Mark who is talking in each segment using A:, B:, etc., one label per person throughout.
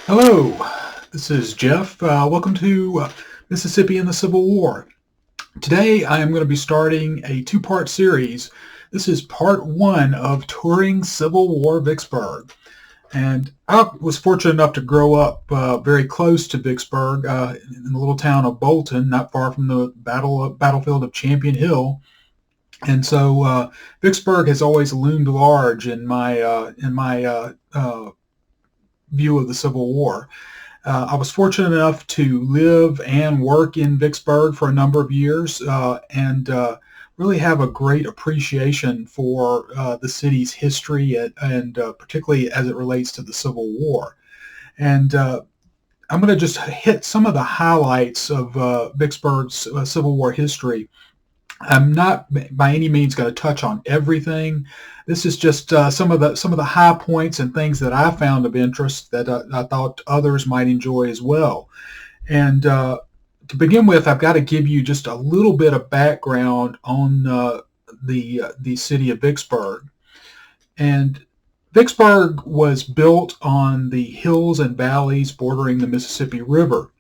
A: Hello, this is Jeff. Welcome to Mississippi and the Civil War. Today I am going to be starting a two-part series. This is part one of touring Civil War Vicksburg. And I was fortunate enough to grow up very close to Vicksburg in the little town of Bolton, not far from the battlefield of Champion Hill. And so Vicksburg has always loomed large in my view of the Civil War. I was fortunate enough to live and work in Vicksburg for a number of years and really have a great appreciation for the city's history and particularly as it relates to the Civil War. And I'm going to just hit some of the highlights of Vicksburg's Civil War history. I'm not by any means going to touch on everything. This is just some of the high points and things that I found of interest that I thought others might enjoy as well. And to begin with, I've got to give you just a little bit of background on the city of Vicksburg. And Vicksburg was built on the hills and valleys bordering the Mississippi River.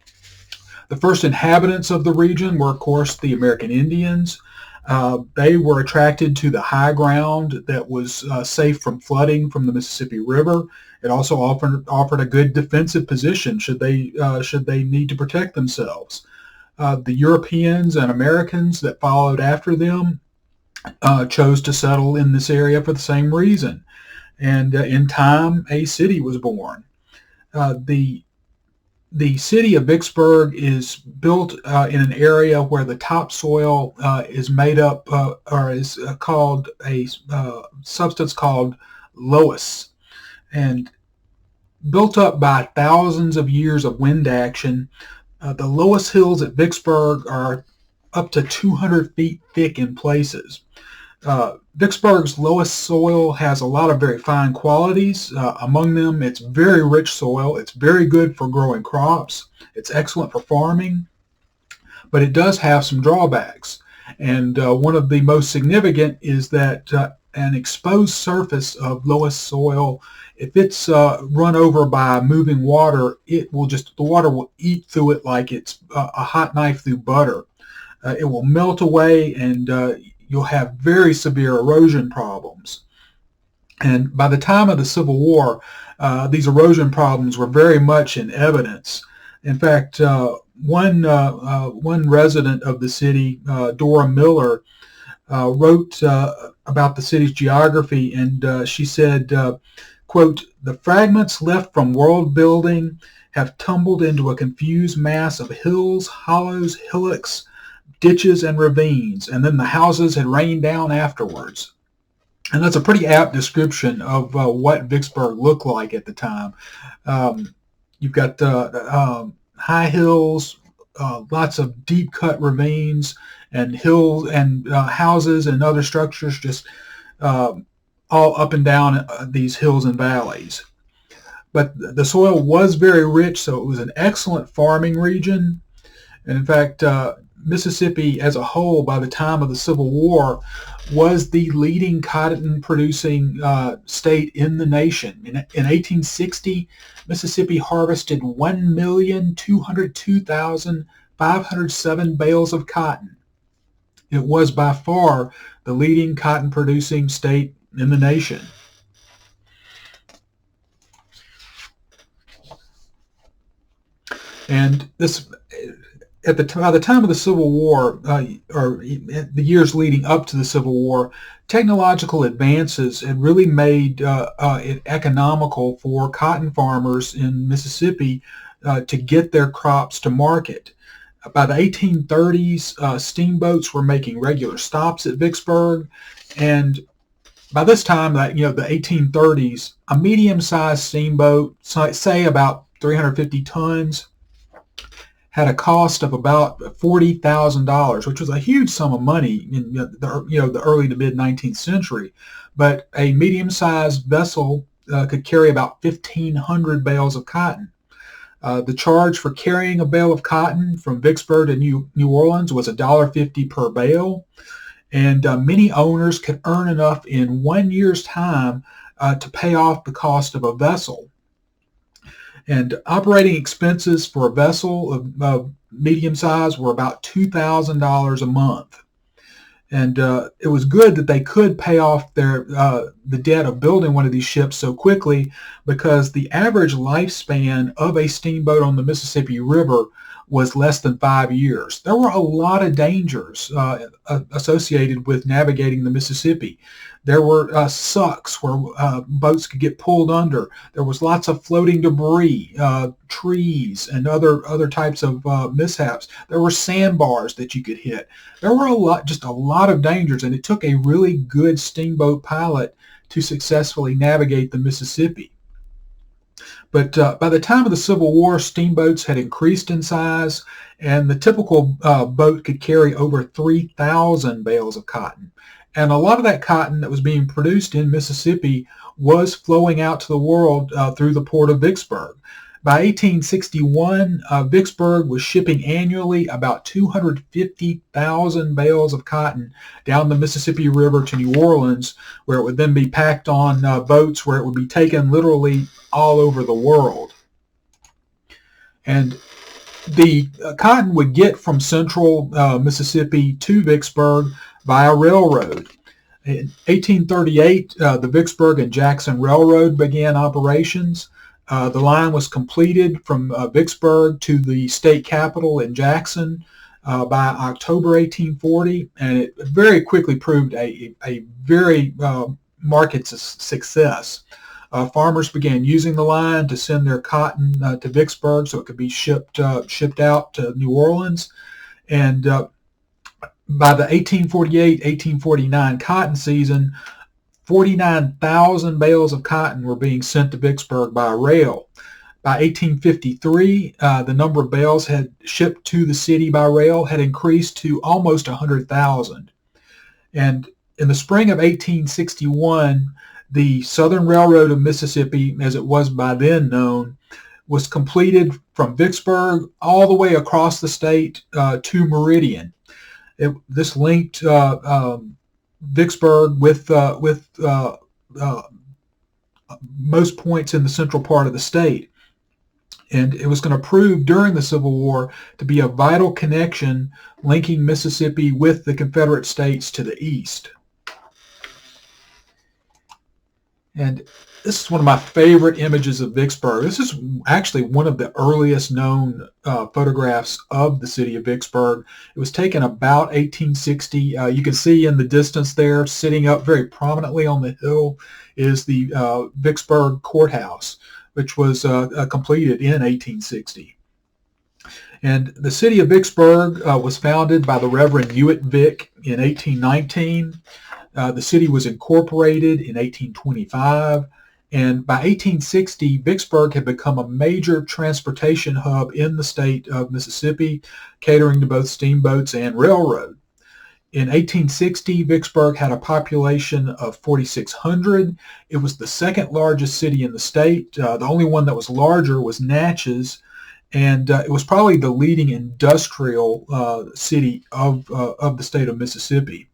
A: The first inhabitants of the region were, of course, the American Indians. They were attracted to the high ground that was safe from flooding from the Mississippi River. It also offered a good defensive position should they need to protect themselves. The Europeans and Americans that followed after them chose to settle in this area for the same reason. And in time, a city was born. The city of Vicksburg is built in an area where the topsoil is made up or is called a substance called loess, and built up by thousands of years of wind action. The loess hills at Vicksburg are up to 200 feet thick in places. Vicksburg's loess soil has a lot of very fine qualities. Among them, it's very rich soil. It's very good for growing crops. It's excellent for farming, but it does have some drawbacks. And one of the most significant is that an exposed surface of loess soil, if it's run over by moving water, the water will eat through it like it's a hot knife through butter. It will melt away, and you'll have very severe erosion problems. And by the time of the Civil War, these erosion problems were very much in evidence. In fact, one resident of the city, Dora Miller, wrote about the city's geography, and she said, quote, "The fragments left from world building have tumbled into a confused mass of hills, hollows, hillocks, ditches, and ravines, and then the houses had rained down afterwards." And that's a pretty apt description of what Vicksburg looked like at the time. You've got high hills, lots of deep-cut ravines, and hills and houses and other structures just all up and down these hills and valleys. But the soil was very rich, so it was an excellent farming region. And in fact, Mississippi as a whole, by the time of the Civil War, was the leading cotton-producing state in the nation. In 1860, Mississippi harvested 1,202,507 bales of cotton. It was by far the leading cotton-producing state in the nation. And this, by the time of the Civil War, or the years leading up to the Civil War, technological advances had really made it economical for cotton farmers in Mississippi to get their crops to market. By the 1830s, steamboats were making regular stops at Vicksburg, and by this time, the 1830s, a medium-sized steamboat, say about 350 tons, had a cost of about $40,000, which was a huge sum of money in the early to mid 19th century. But a medium-sized vessel could carry about 1,500 bales of cotton. The charge for carrying a bale of cotton from Vicksburg to New Orleans was $1.50 per bale, and many owners could earn enough in 1 year's time to pay off the cost of a vessel. And operating expenses for a vessel of medium size were about $2,000 a month. And it was good that they could pay off the debt of building one of these ships so quickly, because the average lifespan of a steamboat on the Mississippi River was less than 5 years. There were a lot of dangers associated with navigating the Mississippi. There were sucks where boats could get pulled under. There was lots of floating debris, trees, and other types of mishaps. There were sandbars that you could hit. There were just a lot of dangers, and it took a really good steamboat pilot to successfully navigate the Mississippi. But by the time of the Civil War, steamboats had increased in size, and the typical boat could carry over 3,000 bales of cotton. And a lot of that cotton that was being produced in Mississippi was flowing out to the world through the port of Vicksburg. By 1861, Vicksburg was shipping annually about 250,000 bales of cotton down the Mississippi River to New Orleans, where it would then be packed on boats where it would be taken literally all over the world. And the cotton would get from central Mississippi to Vicksburg via railroad. In 1838, the Vicksburg and Jackson Railroad began operations. The line was completed from Vicksburg to the state capitol in Jackson by October 1840, and it very quickly proved a very market success. Farmers began using the line to send their cotton to Vicksburg so it could be shipped out to New Orleans. And by the 1848-1849 cotton season, 49,000 bales of cotton were being sent to Vicksburg by rail. By 1853, the number of bales had shipped to the city by rail had increased to almost 100,000. And in the spring of 1861, the Southern Railroad of Mississippi, as it was by then known, was completed from Vicksburg all the way across the state to Meridian. This linked Vicksburg with most points in the central part of the state. And it was going to prove during the Civil War to be a vital connection linking Mississippi with the Confederate States to the east. And this is one of my favorite images of Vicksburg. This is actually one of the earliest known photographs of the city of Vicksburg. It was taken about 1860. You can see in the distance there, sitting up very prominently on the hill, is the Vicksburg Courthouse, which was completed in 1860. And the city of Vicksburg was founded by the Reverend Hewitt Vick in 1819. The city was incorporated in 1825. And by 1860, Vicksburg had become a major transportation hub in the state of Mississippi, catering to both steamboats and railroad. In 1860, Vicksburg had a population of 4,600. It was the second largest city in the state. The only one that was larger was Natchez, and it was probably the leading industrial city of the state of Mississippi.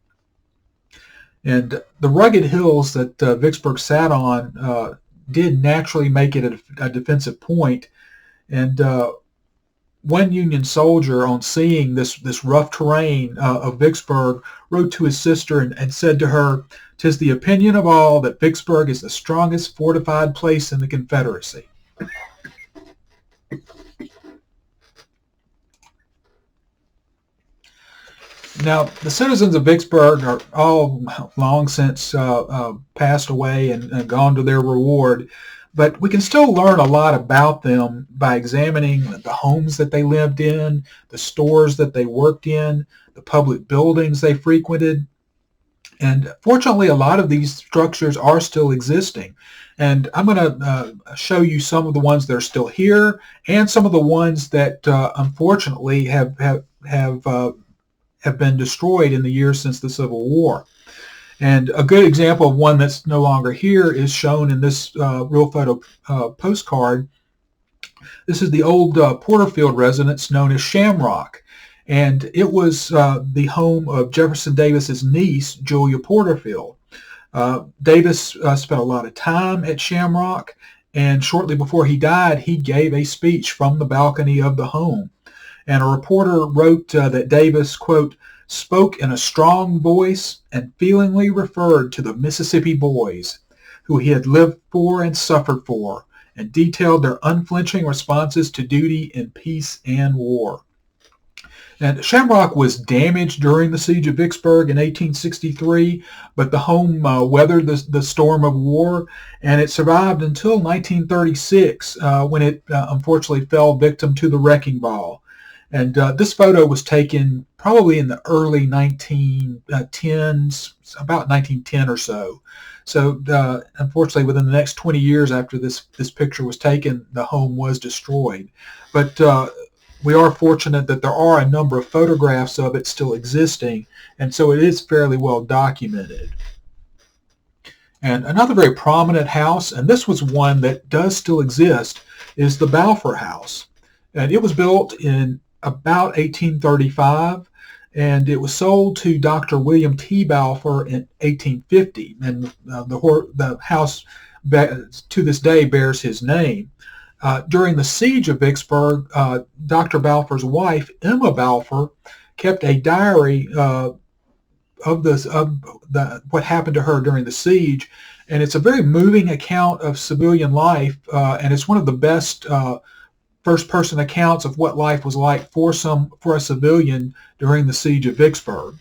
A: And the rugged hills that Vicksburg sat on did naturally make it a defensive point. And one Union soldier, on seeing this rough terrain of Vicksburg, wrote to his sister and said to her, "'Tis the opinion of all that Vicksburg is the strongest fortified place in the Confederacy." Now, the citizens of Vicksburg are all long since passed away and gone to their reward, but we can still learn a lot about them by examining the homes that they lived in, the stores that they worked in, the public buildings they frequented. And fortunately, a lot of these structures are still existing. And I'm going to show you some of the ones that are still here and some of the ones that unfortunately have been destroyed in the years since the Civil War. And a good example of one that's no longer here is shown in this real photo postcard. This is the old Porterfield residence known as Shamrock. And it was the home of Jefferson Davis's niece, Julia Porterfield. Davis spent a lot of time at Shamrock, and shortly before he died, he gave a speech from the balcony of the home. And a reporter wrote that Davis, quote, spoke in a strong voice and feelingly referred to the Mississippi boys who he had lived for and suffered for, and detailed their unflinching responses to duty in peace and war. And Shamrock was damaged during the siege of Vicksburg in 1863, but the home weathered the storm of war, and it survived until 1936, when it unfortunately fell victim to the wrecking ball. And this photo was taken probably in the early 1910s, about 1910 or so. So unfortunately, within the next 20 years after this picture was taken, the home was destroyed. But we are fortunate that there are a number of photographs of it still existing, and so it is fairly well documented. And another very prominent house, and this was one that does still exist, is the Balfour House. And it was built in about 1835, and it was sold to Dr. William T. Balfour in 1850, and the house to this day bears his name. During the siege of Vicksburg, Dr. Balfour's wife, Emma Balfour, kept a diary of what happened to her during the siege, and it's a very moving account of civilian life, and it's one of the best first-person accounts of what life was like for a civilian during the siege of Vicksburg.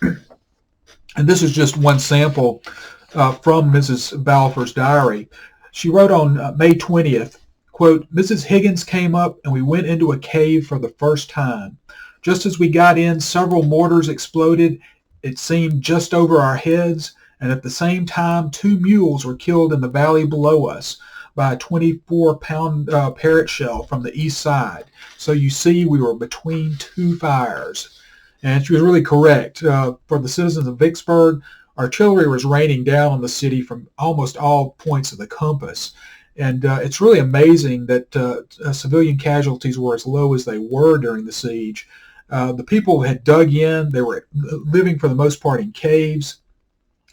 A: And this is just one sample from Mrs. Balfour's diary. She wrote on May 20th, quote, Mrs. Higgins came up and we went into a cave for the first time. Just as we got in, several mortars exploded. It seemed just over our heads, and at the same time, 2 mules were killed in the valley below us by a 24-pound parrot shell from the east side. So you see, we were between 2 fires. And she was really correct. For the citizens of Vicksburg, artillery was raining down on the city from almost all points of the compass. And it's really amazing that civilian casualties were as low as they were during the siege. The people had dug in. They were living for the most part in caves.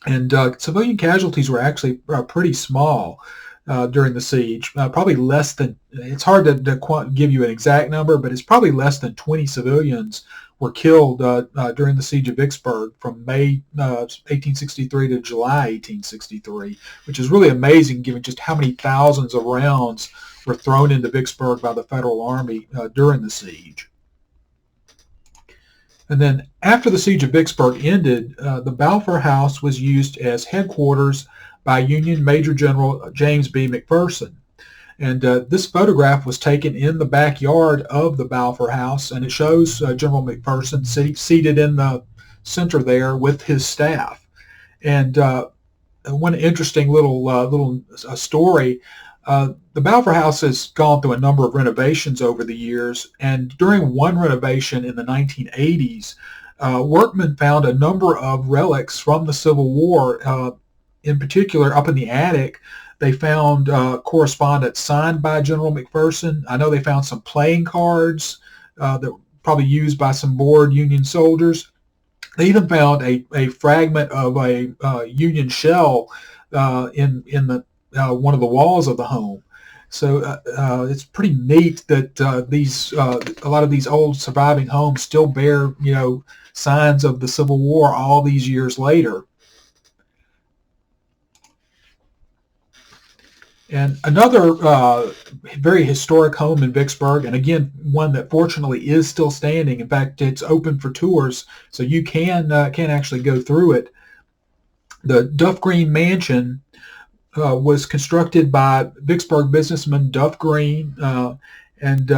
A: And civilian casualties were actually pretty small during the siege. Probably less than, it's hard to give you an exact number, but it's probably less than 20 civilians were killed during the siege of Vicksburg from May 1863 to July 1863, which is really amazing given just how many thousands of rounds were thrown into Vicksburg by the Federal Army during the siege. And then after the siege of Vicksburg ended, the Balfour House was used as headquarters by Union Major General James B. McPherson. And this photograph was taken in the backyard of the Balfour House, and it shows General McPherson seated in the center there with his staff. And one interesting little story, the Balfour House has gone through a number of renovations over the years, and during one renovation in the 1980s, workmen found a number of relics from the Civil War. In particular, up in the attic, they found correspondence signed by General McPherson. I know they found some playing cards that were probably used by some bored Union soldiers. They even found a fragment of a Union shell in the one of the walls of the home. So it's pretty neat that a lot of these old surviving homes still bear signs of the Civil War all these years later. And another very historic home in Vicksburg, and again, one that fortunately is still standing. In fact, it's open for tours, so you can actually go through it. The Duff Green Mansion was constructed by Vicksburg businessman Duff Green, and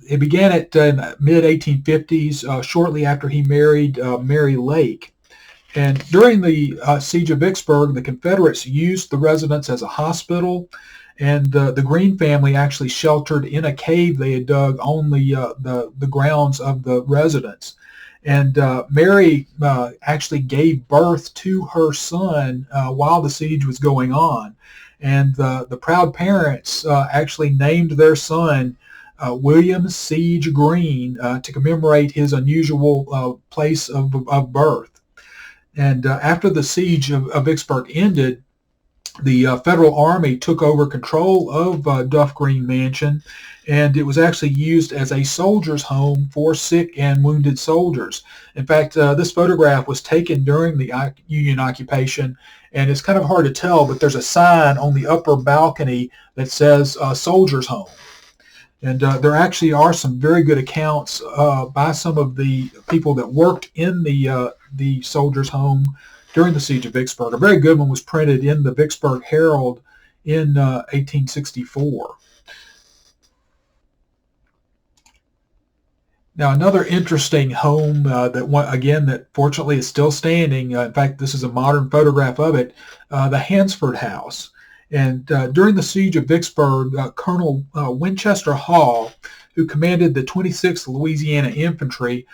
A: it began at mid-1850s, shortly after he married Mary Lake. And during the siege of Vicksburg, the Confederates used the residence as a hospital, and the Green family actually sheltered in a cave they had dug on the grounds of the residence. And Mary actually gave birth to her son while the siege was going on. And the proud parents actually named their son William Siege Green to commemorate his unusual place of birth. And after the siege of Vicksburg ended, the Federal Army took over control of Duff Green Mansion, and it was actually used as a soldier's home for sick and wounded soldiers. In fact, this photograph was taken during the Union occupation, and it's kind of hard to tell, but there's a sign on the upper balcony that says soldier's home. And there actually are some very good accounts by some of the people that worked in the soldier's home during the siege of Vicksburg. A very good one was printed in the Vicksburg Herald in 1864. Now, another interesting home that fortunately is still standing. In fact, this is a modern photograph of it, the Hansford House. And during the siege of Vicksburg, Colonel Winchester Hall, who commanded the 26th Louisiana Infantry,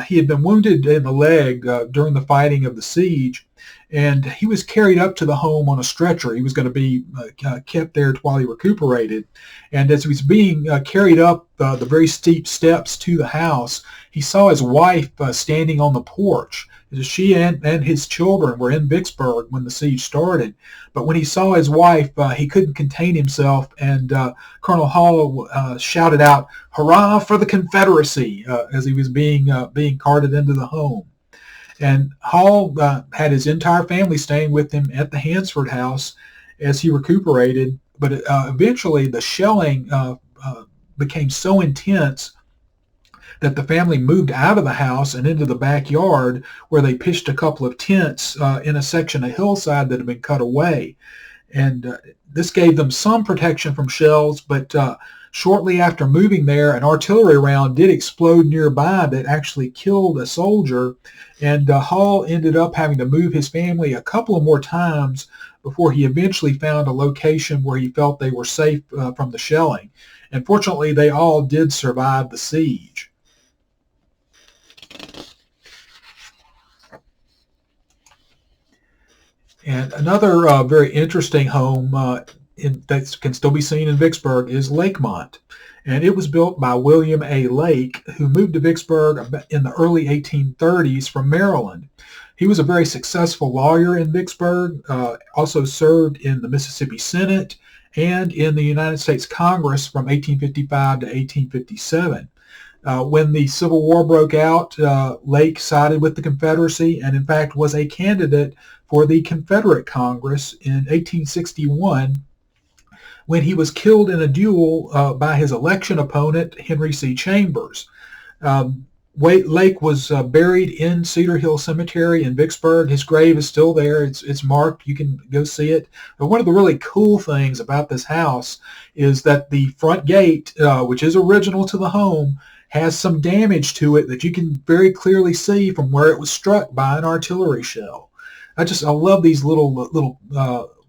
A: he had been wounded in the leg during the fighting of the siege, and he was carried up to the home on a stretcher. He was going to be kept there while he recuperated. And as he was being carried up the very steep steps to the house, he saw his wife standing on the porch. She and his children were in Vicksburg when the siege started. But when he saw his wife, he couldn't contain himself, and Colonel Hall shouted out, "Hurrah for the Confederacy!" As he was being carted into the home. And Hall had his entire family staying with him at the Hansford House as he recuperated. But eventually the shelling became so intense that the family moved out of the house and into the backyard, where they pitched a couple of tents in a section of hillside that had been cut away. And this gave them some protection from shells, but shortly after moving there, an artillery round did explode nearby that actually killed a soldier, and Hall ended up having to move his family a couple of more times before he eventually found a location where he felt they were safe from the shelling. And fortunately, they all did survive the siege. And another very interesting home that can still be seen in Vicksburg is Lakemont. And it was built by William A. Lake, who moved to Vicksburg in the early 1830s from Maryland. He was a very successful lawyer in Vicksburg, also served in the Mississippi Senate and in the United States Congress from 1855 to 1857. When the Civil War broke out, Lake sided with the Confederacy and, in fact, was a candidate for the Confederate Congress in 1861 when he was killed in a duel by his election opponent, Henry C. Chambers. Lake was buried in Cedar Hill Cemetery in Vicksburg. His grave is still there. It's marked. You can go see it. But one of the really cool things about this house is that the front gate, which is original to the home, has some damage to it that you can very clearly see from where it was struck by an artillery shell. I love these little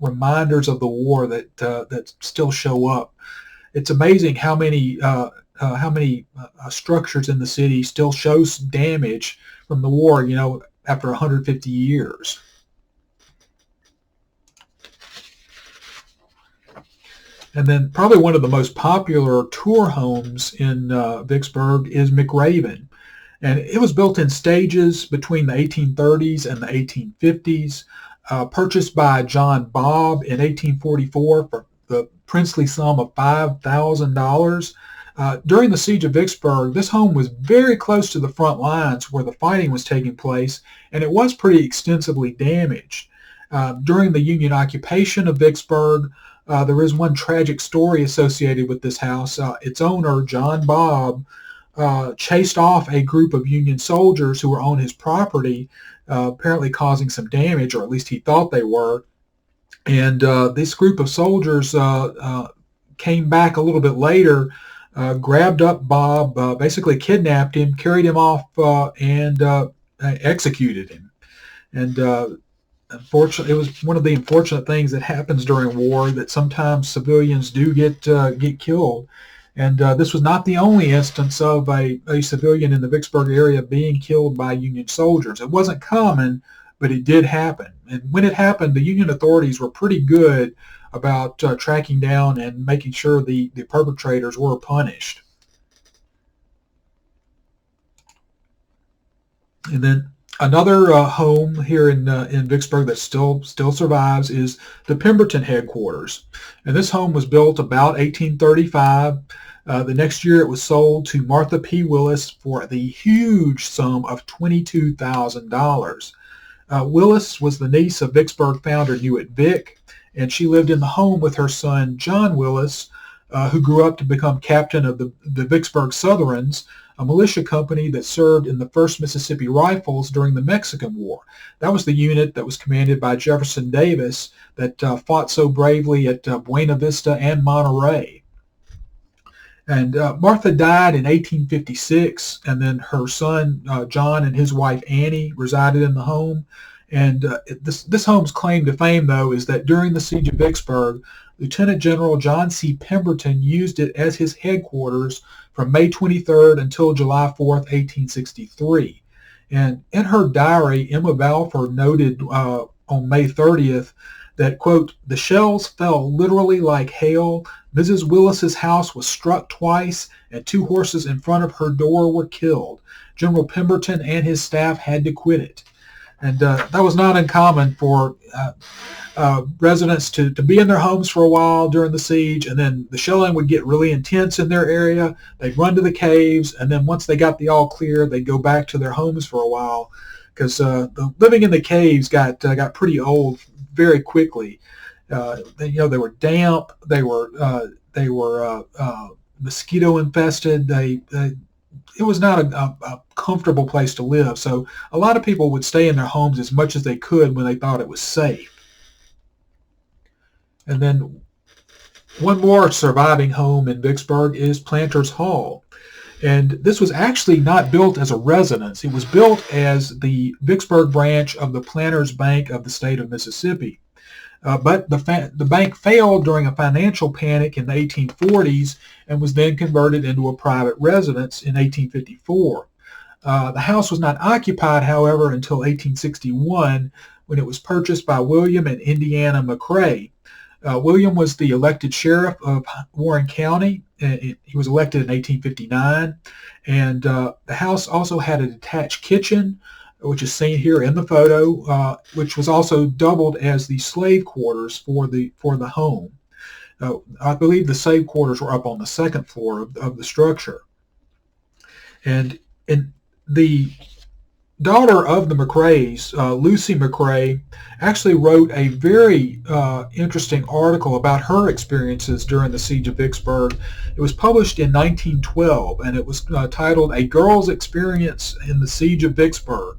A: reminders of the war that still show up. It's amazing how many structures in the city still shows damage from the war, after 150 years. And then probably one of the most popular tour homes in Vicksburg is McRaven. And it was built in stages between the 1830s and the 1850s, purchased by John Bobb in 1844 for the princely sum of $5,000. During the siege of Vicksburg, this home was very close to the front lines where the fighting was taking place, and it was pretty extensively damaged. During the Union occupation of Vicksburg, there is one tragic story associated with this house. Its owner, John Bobb, chased off a group of Union soldiers who were on his property, apparently causing some damage, or at least he thought they were. And this group of soldiers came back a little bit later, grabbed up Bob, basically kidnapped him, carried him off, and executed him. And unfortunately, it was one of the unfortunate things that happens during war, that sometimes civilians do get killed. And this was not the only instance of a civilian in the Vicksburg area being killed by Union soldiers. It wasn't common, but it did happen. And when it happened, the Union authorities were pretty good about tracking down and making sure the perpetrators were punished. And then Another home here in Vicksburg that still survives is the Pemberton Headquarters, and this home was built about 1835. The next year, it was sold to Martha P. Willis for the huge sum of $22,000. Willis was the niece of Vicksburg founder Newitt Vick, and she lived in the home with her son John Willis, who grew up to become captain of the Vicksburg Southrons, a militia company that served in the 1st Mississippi Rifles during the Mexican War. That was the unit that was commanded by Jefferson Davis that fought so bravely at Buena Vista and Monterey. And Martha died in 1856, and then her son John and his wife Annie resided in the home. And this home's claim to fame, though, is that during the siege of Vicksburg, Lieutenant General John C. Pemberton used it as his headquarters from May 23rd until July 4th, 1863. And in her diary, Emma Balfour noted on May 30th that, quote, "The shells fell literally like hail. Mrs. Willis's house was struck twice, and 2 horses in front of her door were killed. General Pemberton and his staff had to quit it." And that was not uncommon for residents to be in their homes for a while during the siege, and then the shelling would get really intense in their area. They'd run to the caves, and then once they got the all clear, they'd go back to their homes for a while, because the living in the caves got pretty old very quickly. They were damp. They were mosquito infested. It was not a comfortable place to live. So a lot of people would stay in their homes as much as they could when they thought it was safe. And then one more surviving home in Vicksburg is Planters Hall. And this was actually not built as a residence. It was built as the Vicksburg branch of the Planters Bank of the state of Mississippi. But the bank failed during a financial panic in the 1840s and was then converted into a private residence in 1854. The house was not occupied, however, until 1861, when it was purchased by William and Indiana McRaven. William was the elected sheriff of Warren County. He was elected in 1859. And the house also had a detached kitchen, which is seen here in the photo, which was also doubled as the slave quarters for the home. I believe the slave quarters were up on the 2nd floor of the structure. And the daughter of the McRaves, Lucy McRaven, actually wrote a very interesting article about her experiences during the Siege of Vicksburg. It was published in 1912, and it was titled "A Girl's Experience in the Siege of Vicksburg."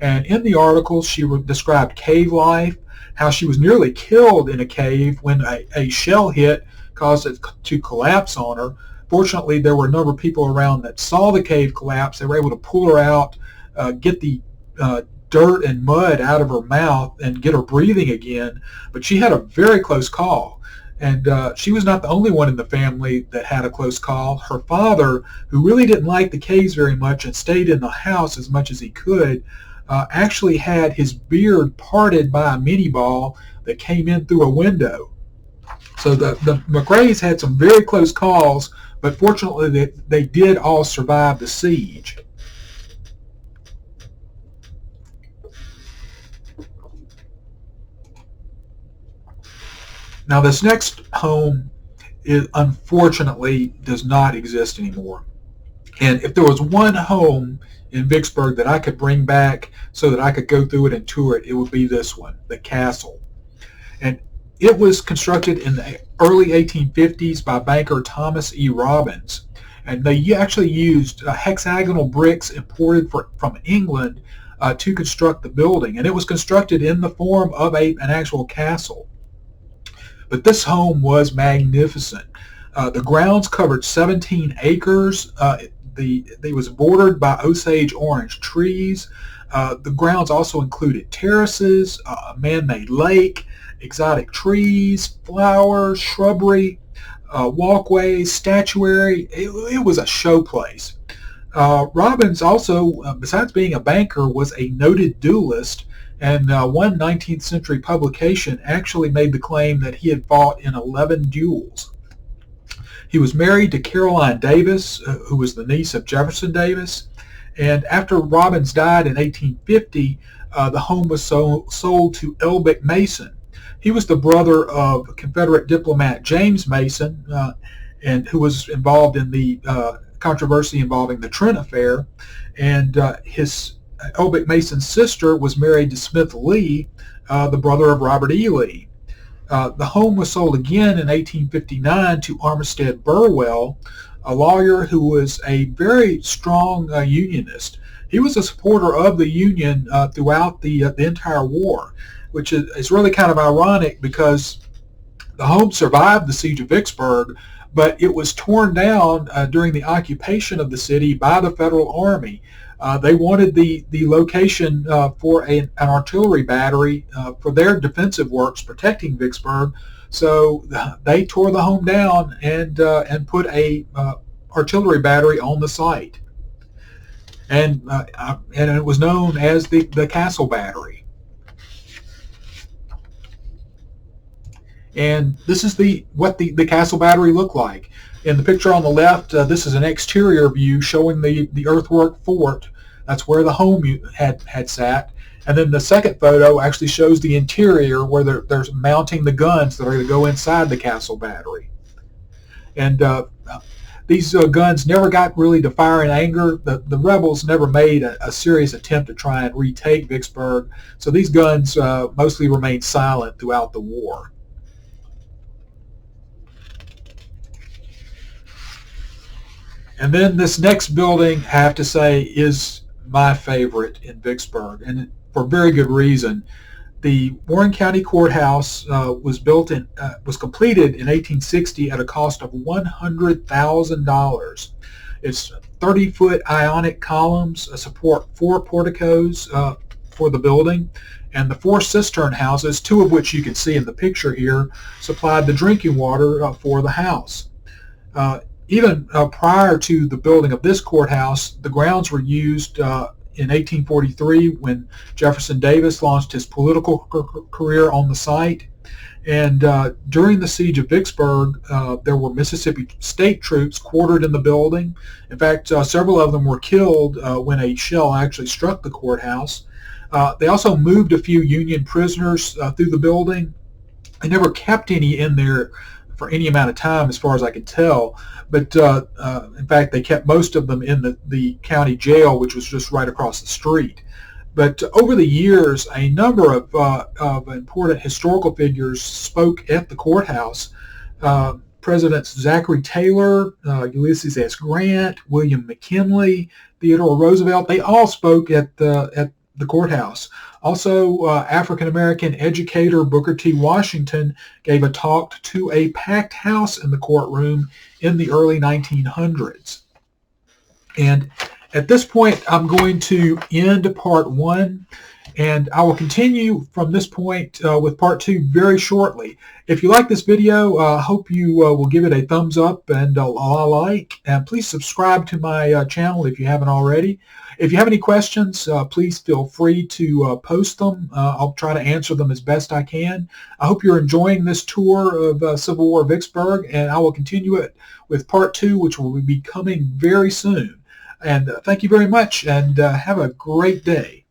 A: And in the article, she described cave life, how she was nearly killed in a cave when a shell hit caused it to collapse on her. Fortunately, there were a number of people around that saw the cave collapse. They were able to pull her out, get the dirt and mud out of her mouth, and get her breathing again. But she had a very close call. And she was not the only one in the family that had a close call. Her father, who really didn't like the caves very much and stayed in the house as much as he could, actually had his beard parted by a mini ball that came in through a window. So the McRaves had some very close calls, but fortunately they did all survive the siege. Now this next home unfortunately does not exist anymore. And if there was one home in Vicksburg that I could bring back so that I could go through it and tour it, it would be this one, the Castle. And it was constructed in the early 1850s by banker Thomas E. Robbins. And they actually used hexagonal bricks imported from England to construct the building. And it was constructed in the form of an actual castle. But this home was magnificent. The grounds covered 17 acres. It was bordered by Osage orange trees. The grounds also included terraces, a man-made lake, exotic trees, flowers, shrubbery, walkways, statuary. It was a show place. Robbins also, besides being a banker, was a noted duelist, and one 19th century publication actually made the claim that he had fought in 11 duels. He was married to Caroline Davis, who was the niece of Jefferson Davis, And after Robbins died in 1850, the home was sold to Elbick Mason. He was the brother of Confederate diplomat James Mason, and who was involved in the controversy involving the Trent affair. And his Elbick Mason's sister was married to Smith Lee, the brother of Robert E. Lee. The home was sold again in 1859 to Armistead Burwell, a lawyer who was a very strong unionist. He was a supporter of the Union throughout the entire war, which is really kind of ironic because the home survived the siege of Vicksburg, but it was torn down during the occupation of the city by the Federal Army. They wanted the location for an artillery battery for their defensive works protecting Vicksburg, so they tore the home down and put a artillery battery on the site, and it was known as the Castle Battery. And this is what the Castle Battery looked like. In the picture on the left, this is an exterior view showing the earthwork fort. That's where the home had sat. And then the second photo actually shows the interior where they're mounting the guns that are going to go inside the Castle Battery. And these guns never got really to fire in anger. The rebels never made a serious attempt to try and retake Vicksburg. So these guns mostly remained silent throughout the war. And then this next building, I have to say, is my favorite in Vicksburg, and for very good reason. The Warren County Courthouse was completed in 1860 at a cost of $100,000. It's 30-foot ionic columns support 4 porticos for the building, and the 4 cistern houses, 2 of which you can see in the picture here, supplied the drinking water for the house. Even prior to the building of this courthouse, the grounds were used in 1843 when Jefferson Davis launched his political career on the site. And during the siege of Vicksburg, there were Mississippi state troops quartered in the building. In fact, several of them were killed when a shell actually struck the courthouse. They also moved a few Union prisoners through the building. They never kept any in there for any amount of time, as far as I could tell. But in fact, they kept most of them in the county jail, which was just right across the street. But over the years, a number of important historical figures spoke at the courthouse. Presidents Zachary Taylor, Ulysses S. Grant, William McKinley, Theodore Roosevelt, they all spoke at the courthouse. Also, African-American educator Booker T. Washington gave a talk to a packed house in the courtroom in the early 1900s. And at this point, I'm going to end part 1, and I will continue from this point with part 2 very shortly. If you like this video, I hope you will give it a thumbs up and a like, and please subscribe to my channel if you haven't already. If you have any questions, please feel free to post them. I'll try to answer them as best I can. I hope you're enjoying this tour of Civil War Vicksburg, and I will continue it with part 2, which will be coming very soon. And thank you very much, and have a great day.